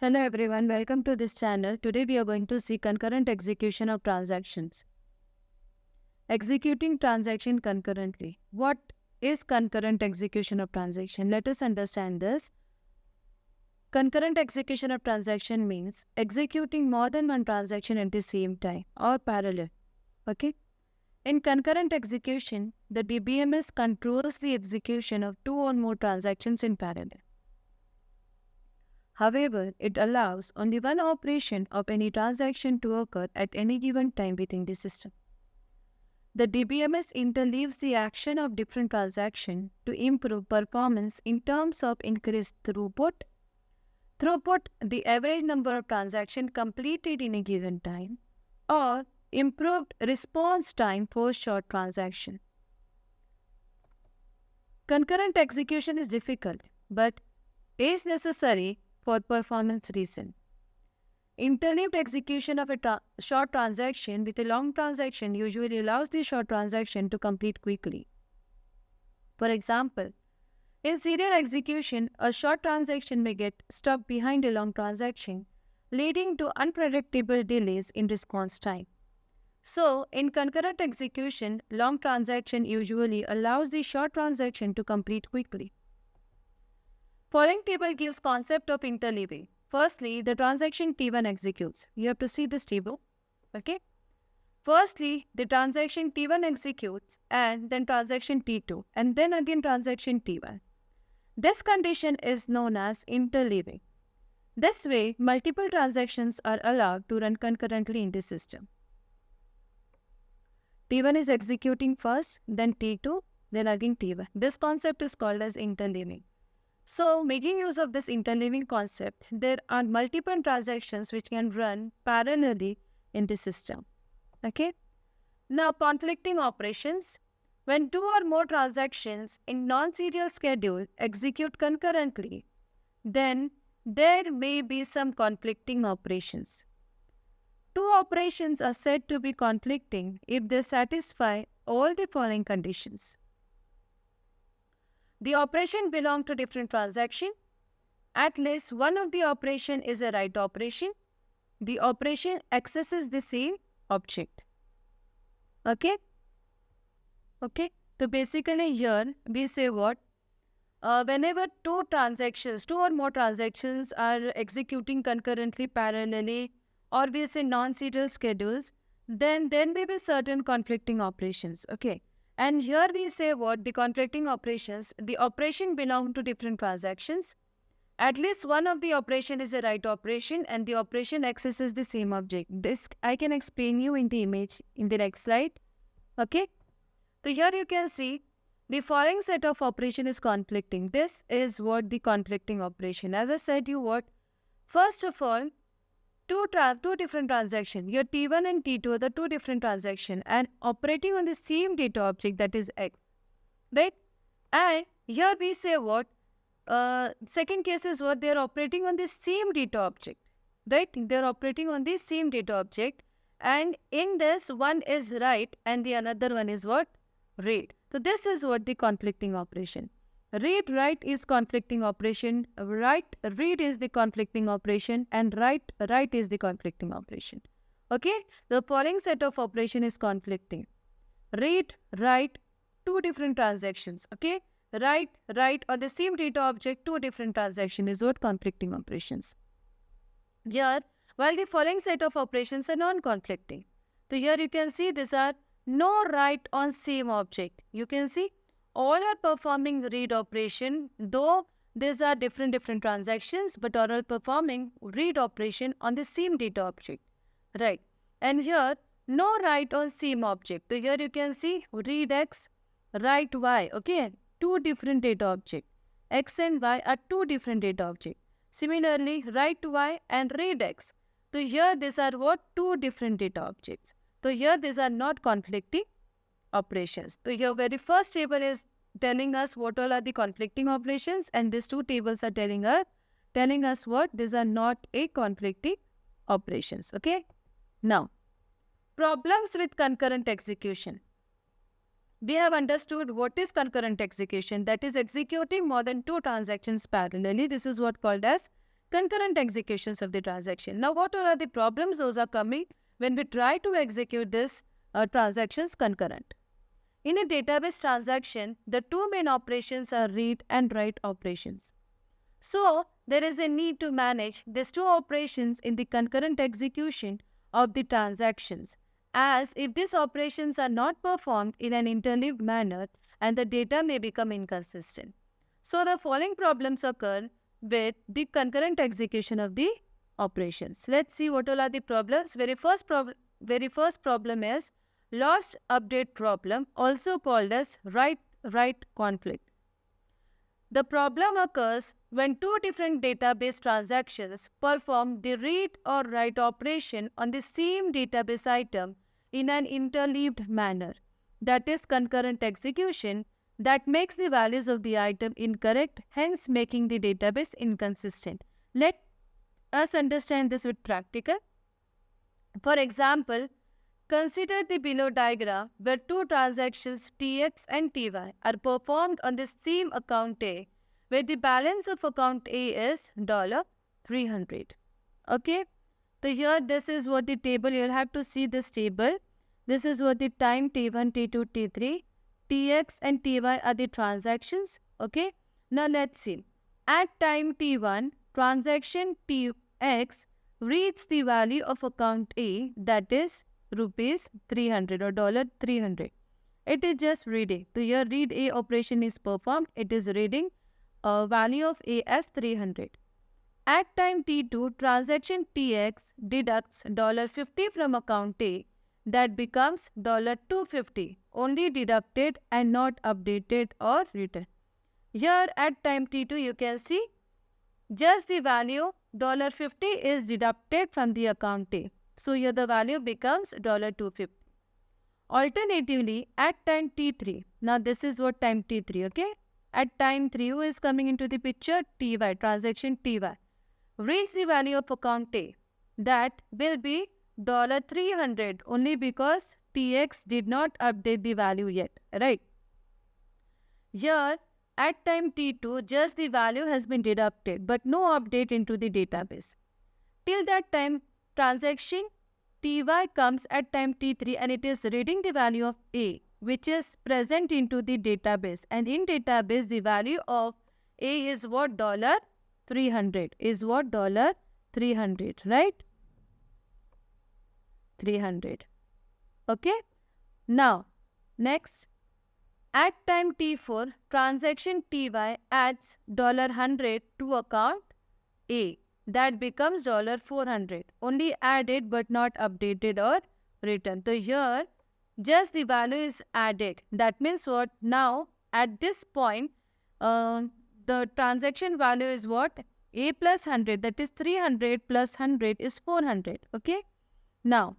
Hello everyone, welcome to this channel. Today we are going to see concurrent execution of transactions. Executing transaction concurrently. What is concurrent execution of transaction? Let us understand this. Concurrent execution of transaction means executing more than one transaction at the same time or parallel. Okay? In concurrent execution, the DBMS controls the execution of two or more transactions in parallel. However, it allows only one operation of any transaction to occur at any given time within the system. The DBMS interleaves the action of different transactions to improve performance in terms of increased throughput, the average number of transactions completed in a given time, or improved response time for short transaction. Concurrent execution is difficult, but is necessary for performance reason. Interleaved execution of a short transaction with a long transaction usually allows the short transaction to complete quickly. For example, in serial execution, a short transaction may get stuck behind a long transaction, leading to unpredictable delays in response time. So, in concurrent execution, long transaction usually allows the short transaction to complete quickly. Following table gives concept of interleaving. Firstly, the transaction T1 executes. You have to see this table. Okay. Firstly, the transaction T1 executes and then transaction T2 and then again transaction T1. This condition is known as interleaving. This way, multiple transactions are allowed to run concurrently in the system. T1 is executing first, then T2, then again T1. This concept is called as interleaving. So, making use of this interleaving concept, there are multiple transactions which can run parallelly in the system. Okay? Now, conflicting operations. When two or more transactions in non-serial schedule execute concurrently, then there may be some conflicting operations. Two operations are said to be conflicting if they satisfy all the following conditions. The operation belongs to different transaction. At least one of the operation is a write operation. The operation accesses the same object. Okay? Okay. So basically here we say what? Whenever two or more transactions are executing concurrently, parallelly, or we say non-serial schedules, then there may be certain conflicting operations. Okay. And here we say what? The conflicting operations, the operation belong to different transactions. At least one of the operation is a write operation and the operation accesses the same object. This I can explain you in the image in the next slide. Okay. So here you can see the following set of operation is conflicting. This is what the conflicting operation. As I said you what? First of all, two different transactions. Your T1 and T2 are the two different transactions and operating on the same data object, that is X. Right? And here we say what? Second case is what? They are operating on the same data object. Right? They are operating on the same data object. And in this, one is write and the another one is what? Read. So this is what the conflicting operation. Read, write is conflicting operation, read is the conflicting operation, and write is the conflicting operation. Okay? The following set of operation is conflicting. Read, write, two different transactions. Okay? Write on the same data object, two different transactions is what conflicting operations. Here, while the following set of operations are non-conflicting. So here you can see these are no write on same object. You can see all are performing read operation, though these are different transactions, but all are performing read operation on the same data object. Right. And here, no write on same object. So here you can see read X, write Y. Okay. Two different data objects. X and Y are two different data objects. Similarly, write Y and read X. So here these are what? Two different data objects. So here these are not conflicting operations. So your very first table is telling us what all are the conflicting operations, and these two tables are telling us what? These are not a conflicting operations. Okay. Now, problems with concurrent execution. We have understood what is concurrent execution, that is executing more than two transactions parallelly. This is what called as concurrent executions of the transaction. Now, what are the problems those are coming when we try to execute this transactions concurrent? In a database transaction, the two main operations are read and write operations. So, there is a need to manage these two operations in the concurrent execution of the transactions, as if these operations are not performed in an interleaved manner and the data may become inconsistent. So, the following problems occur with the concurrent execution of the operations. Let's see what all are the problems. Very first problem is lost update problem, also called as write conflict. The problem occurs when two different database transactions perform the read or write operation on the same database item in an interleaved manner, that is concurrent execution, that makes the values of the item incorrect, hence making the database inconsistent. Let us understand this with practical. For example, consider the below diagram where two transactions Tx and Ty are performed on the same account A, where the balance of account A is $300. Okay, so here this is what the table, you'll have to see this table. This is what the time T1, T2, T3, Tx and Ty are the transactions. Okay, now let's see. At time T1, transaction Tx reads the value of account A, that is rupees 300 or $300. It is just reading. So here read A operation is performed. It is reading value of A as 300. At time T2, transaction Tx deducts $50 from account A. That becomes $250, only deducted and not updated or written. Here at time T2, you can see just the value $50 is deducted from the account A. So here the value becomes $250. Alternatively, at time T3, now this is what time T3, okay? At time 3, who is coming into the picture? Ty, transaction Ty. Reads the value of account A. That will be $300 only because Tx did not update the value yet, right? Here, at time T2, just the value has been deducted, but no update into the database. Till that time, transaction Ty comes at time T3 and it is reading the value of A, which is present into the database. And in database, the value of A is what? $300. Is what? $300, right? 300. Okay. Now, next. At time T4, transaction Ty adds $100 to account A. That becomes $400. Only added but not updated or written. So here, just the value is added. That means what? Now, at this point, the transaction value is what? A plus 100. That is 300 plus 100 is 400. Okay. Now,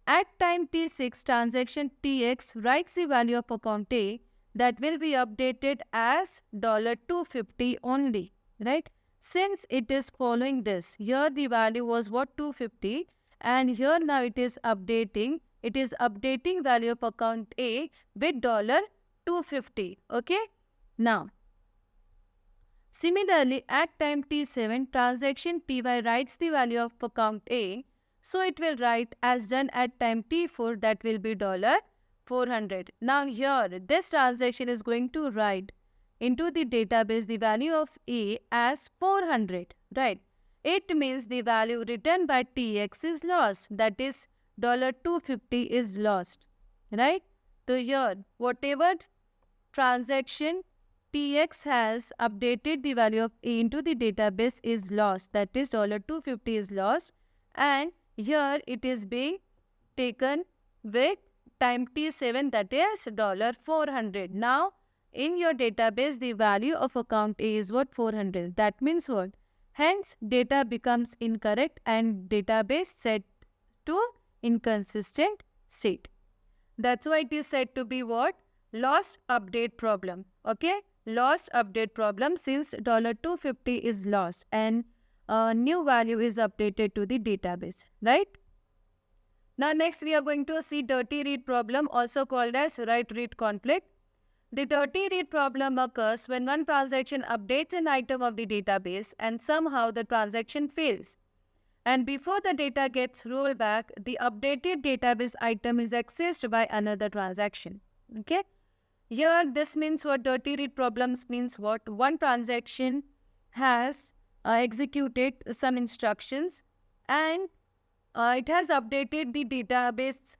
at time T6, transaction Tx writes the value of account A. That will be updated as $250 only, right? Since it is following this, here the value was what? 250, and here now it is updating. It is updating value of account A with $250, okay? Now, similarly, at time T7, transaction Ty writes the value of account A. So it will write as done at time T4, that will be $400. Now here, this transaction is going to write into the database the value of A as 400, right? It means the value written by Tx is lost, that is $250 is lost, right? So here, whatever transaction Tx has updated the value of A into the database is lost, that is $250 is lost, and here it is being taken with time T7, that is $400. Now, in your database, the value of account A is what? 400. That means what? Hence, data becomes incorrect and database set to inconsistent state. That's why it is said to be what? Lost update problem. Okay? Lost update problem, since $250 is lost and a new value is updated to the database, right? Now, next we are going to see dirty read problem, also called as write-read conflict. The dirty read problem occurs when one transaction updates an item of the database and somehow the transaction fails. And before the data gets rolled back, the updated database item is accessed by another transaction. Okay? Here, this means what? Dirty read problems means what? One transaction has executed some instructions and it has updated the database,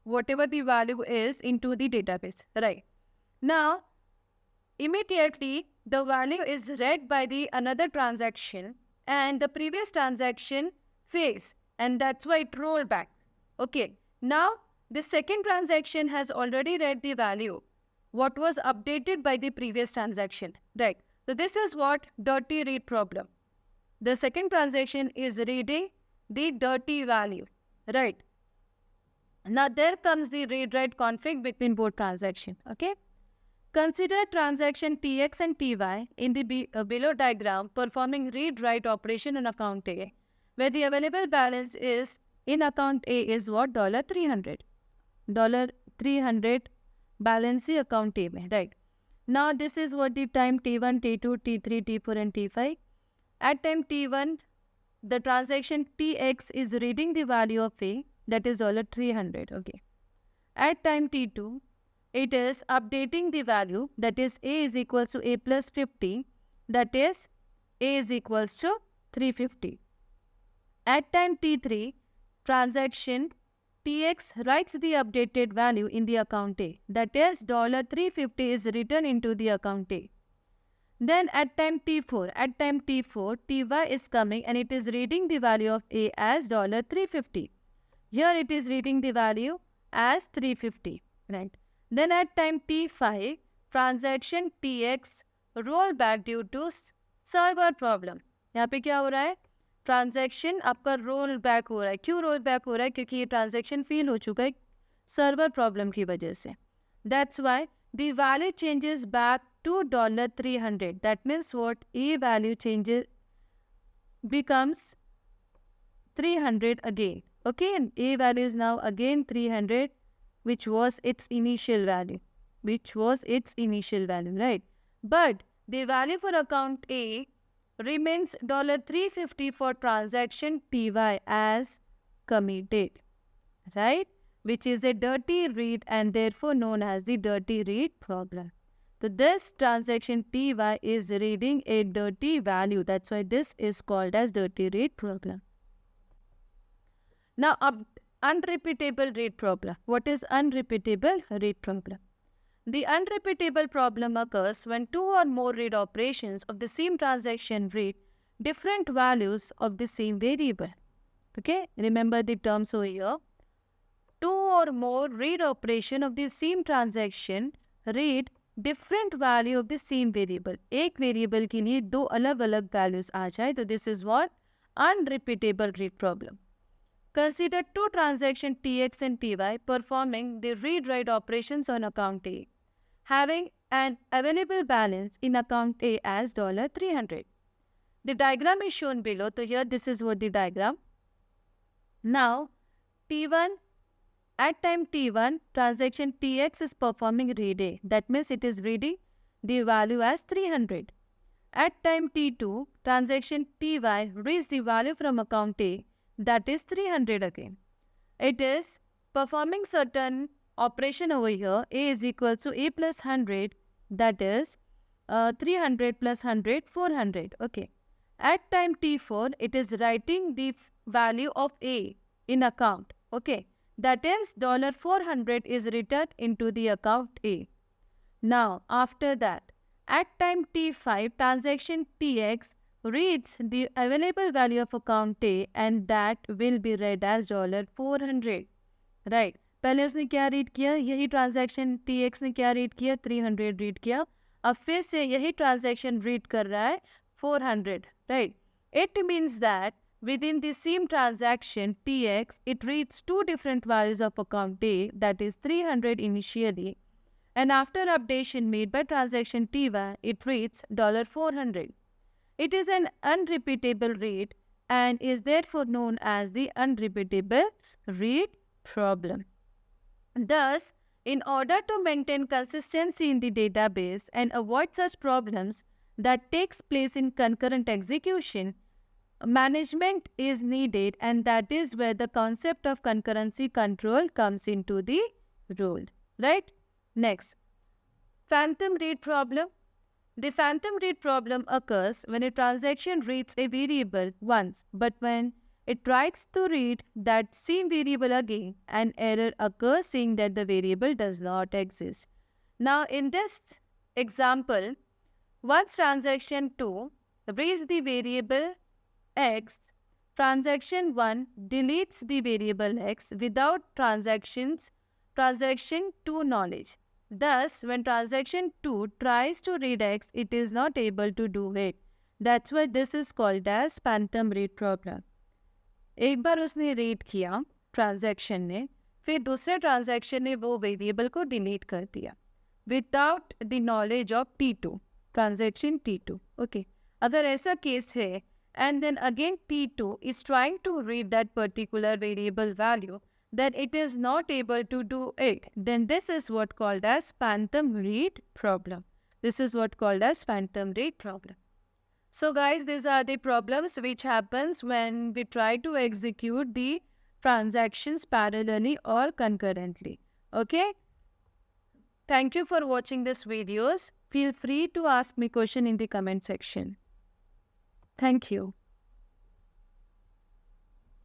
whatever the value is, into the database. Right. Now, immediately, the value is read by the another transaction and the previous transaction fails, and that's why it rolled back. Okay. Now, the second transaction has already read the value, what was updated by the previous transaction. Right. So, this is what dirty read problem. The second transaction is reading the dirty value. Right. Now, there comes the read-write conflict between both transactions. Okay. Consider transaction Tx and Ty in the below diagram performing read-write operation in account A, where the available balance is in account A is what? $300. $300 balance in account A में, right? Now this is what the time T1, T2, T3, T4 and T5. At time T1, the transaction Tx is reading the value of A, that is $300. Okay. At time T2, it is updating the value, that is A is equals to A plus 50, that is A is equals to 350. At time T3, transaction Tx writes the updated value in the account A, that is $350 is written into the account A. Then at time T4, Ty is coming and it is reading the value of A as $350. Here it is reading the value as 350, right? Then at time T5, transaction Tx roll back due to server problem. यहाँ पे क्या हो रहा है? Transaction आपका roll back हो रहा है. क्यों रोल बैक हो रहा है? क्योंकि ये ट्रांजैक्शन फेल हो चुका है सर्वर प्रॉब्लम की वजह से. That's why the value changes back to $300. That means what? A value changes becomes 300 again. Okay, and A value is now again 300, which was its initial value. Right? But the value for account A remains $350 for transaction Ty as committed, right? Which is a dirty read and therefore known as the dirty read problem. So this transaction Ty is reading a dirty value. That's why this is called as dirty read problem. Now, unrepeatable read problem. What is unrepeatable read problem? The unrepeatable problem occurs when two or more read operations of the same transaction read different values of the same variable. Okay, remember the terms over here. Two or more read operation of the same transaction read different value of the same variable. एक variable के लिए दो अलग-अलग values आ जाए, तो this is what unrepeatable read problem. Consider two transactions Tx and Ty performing the read-write operations on account A, having an available balance in account A as $300. The diagram is shown below. So here this is what the diagram. Now T1, at time T1, transaction Tx is performing read A. That means it is reading the value as 300. At time T2, transaction Ty reads the value from account A, that is 300 again. It is performing certain operation over here. A is equals to A plus 100, that is 300 plus 100, 400. Okay. At time T4, it is writing the value of A in account. Okay. That is $400 is written into the account A. Now, after that, at time T5, transaction Tx reads the available value of account A and that will be read as $400. Right. पहले उसने क्या read किया? यही transaction Tx ने क्या read किया? 300 read किया. अब फिर से यही ट्रांजैक्शन रीड कर रहा है 400. Right. It means that within the same transaction Tx, it reads two different values of account A, that is 300 initially, and after updation made by transaction Ty, it reads $400. It is an unrepeatable read and is therefore known as the unrepeatable read problem. Thus, In order to maintain consistency in the database and avoid such problems that takes place in concurrent execution, management is needed, and that is where the concept of concurrency control comes into the role, right? Next, phantom read problem. The phantom read problem occurs when a transaction reads a variable once, but when it tries to read that same variable again, an error occurs saying that the variable does not exist. Now, in this example, once transaction 2 reads the variable x, transaction 1 deletes the variable x without transaction 2 knowledge. Thus, when transaction 2 tries to read x, it is not able to do it. That's why this is called as phantom read problem. एक बार उसने read किया transaction ने, फिर दूसरे transaction ने वो variable को delete कर दिया without the knowledge of T2, transaction T2. Okay, अगर ऐसा केस है and then again T2 is trying to read that particular variable value, then it is not able to do it. Then this is what called as phantom read problem. This is what called as phantom read problem. So guys, these are the problems which happens when we try to execute the transactions parallelly or concurrently. Okay? Thank you for watching this videos. Feel free to ask me question in the comment section. Thank you.